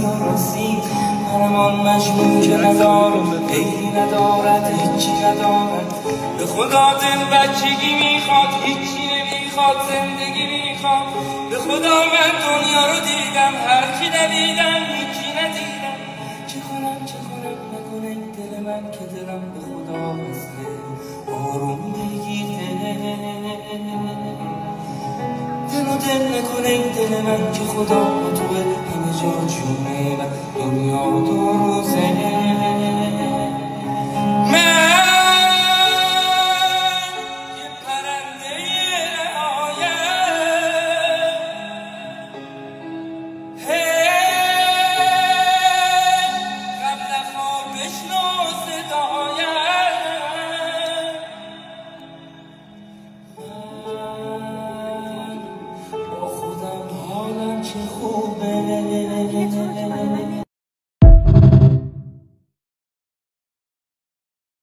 و رسید منمان مجنون که ندارم غیری ندارد هیچی ندارد به خدا دل بچگی میخواد هیچی نمیخواد زندگی میخواد به خدا من دنیا رو دیدم هرچی ندیدم هیچی ندیدم چه کنم نکنه دل من که دلم به خدا بسته آروم بگیره دل نکنه دل من که خدا با توه همه جا جونه و دنیا دو روزه